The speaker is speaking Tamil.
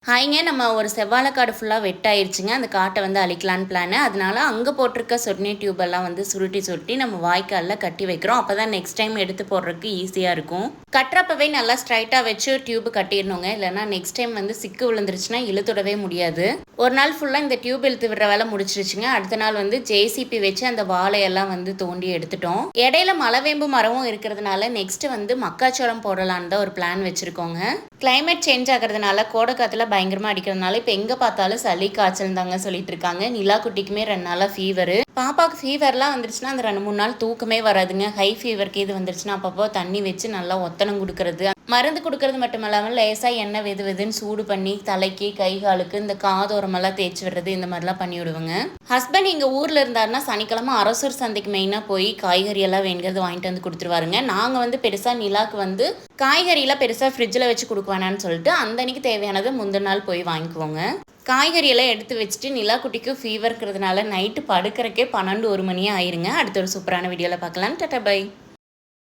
ஹாய்ங்க, நம்ம ஒரு செவ்வாழை காடு ஃபுல்லாக வெட்டாயிருச்சுங்க. அந்த காட்டை வந்து அழிக்கலான்னு பிளான். அதனால அங்கே போட்டிருக்க சொர்ணி டியூபெல்லாம் வந்து சுருட்டி சுருட்டி நம்ம வாய்க்காலில் கட்டி வைக்கிறோம். அப்போ தான் நெக்ஸ்ட் டைம் எடுத்து போடுறதுக்கு ஈஸியாக இருக்கும். கட்டுறப்பவே நல்லா ஸ்ட்ரைட்டாக வச்சு டியூப் கட்டிடணுங்க. இல்லைனா நெக்ஸ்ட் டைம் வந்து சிக்கு விழுந்துருச்சுன்னா இழுத்துடவே முடியாது. ஒரு நாள் ஃபுல்லாக இந்த டியூப் இழுத்து விடுற வேலை முடிச்சிருச்சுங்க. அடுத்த நாள் வந்து ஜேசிபி வச்சு அந்த வாழையெல்லாம் வந்து தோண்டி எடுத்துட்டோம். இடையில மலைவேம்பு மரமும் இருக்கிறதுனால நெக்ஸ்ட் வந்து மக்காச்சோளம் போடலான்னு தான் ஒரு பிளான் வச்சுருக்கோங்க. கிளைமேட் சேஞ்ச் ஆகிறதுனால கோடை காற்றுல பயங்கரமாக அடிக்கிறதுனால இப்போ எங்கே பார்த்தாலும் சளி காய்ச்சல் தாங்க சொல்லிட்டு இருக்காங்க. நிலா குட்டிக்குமே 2 நாளாக ஃபீவரு. பாப்பாவுக்கு ஃபீவர்லாம் வந்துருச்சுன்னா அந்த 2-3 நாள் தூக்கமே வராதுங்க. ஹை ஃபீவருக்கு இது வந்துருச்சுன்னா அப்பப்போ தண்ணி வச்சு நல்லா ஒத்தனம் கொடுக்கறது, மருந்து கொடுக்கறது மட்டும் இல்லாமல் லேசாக எண்ணெய் வெதுன்னு சூடு பண்ணி தலைக்கு கை காலுக்கு இந்த காதோரமெல்லாம் தேய்ச்சி விடுறது, இந்த மாதிரிலாம் பண்ணி விடுவேங்க. ஹஸ்பண்ட் இங்கே ஊரில் இருந்தாருன்னா சனிக்கிழமை அரசூர் சந்தைக்கு மெயினாக போய் காய்கறி எல்லாம் வேணுங்கிறது வாங்கிட்டு வந்து கொடுத்துருவாருங்க. நாங்கள் வந்து பெருசாக நிலாக்கு வந்து காய்கறியெல்லாம் பெருசாக ஃப்ரிட்ஜில் வச்சு கொடுக்க வேணான்னு சொல்லிட்டு அந்த அன்னைக்கு தேவையானது முந்தின நாள் போய் வாங்கிக்குவோங்க. காய்கறியெல்லாம் எடுத்து வச்சுட்டு நிலா குட்டிக்கு ஃபீவர் இருக்கிறதுனால நைட்டு படுக்கிறக்கே 12-1 மணியே ஆயிருங்க. அடுத்த ஒரு சூப்பரான வீடியோவில் பார்க்கலாம். Tata bye.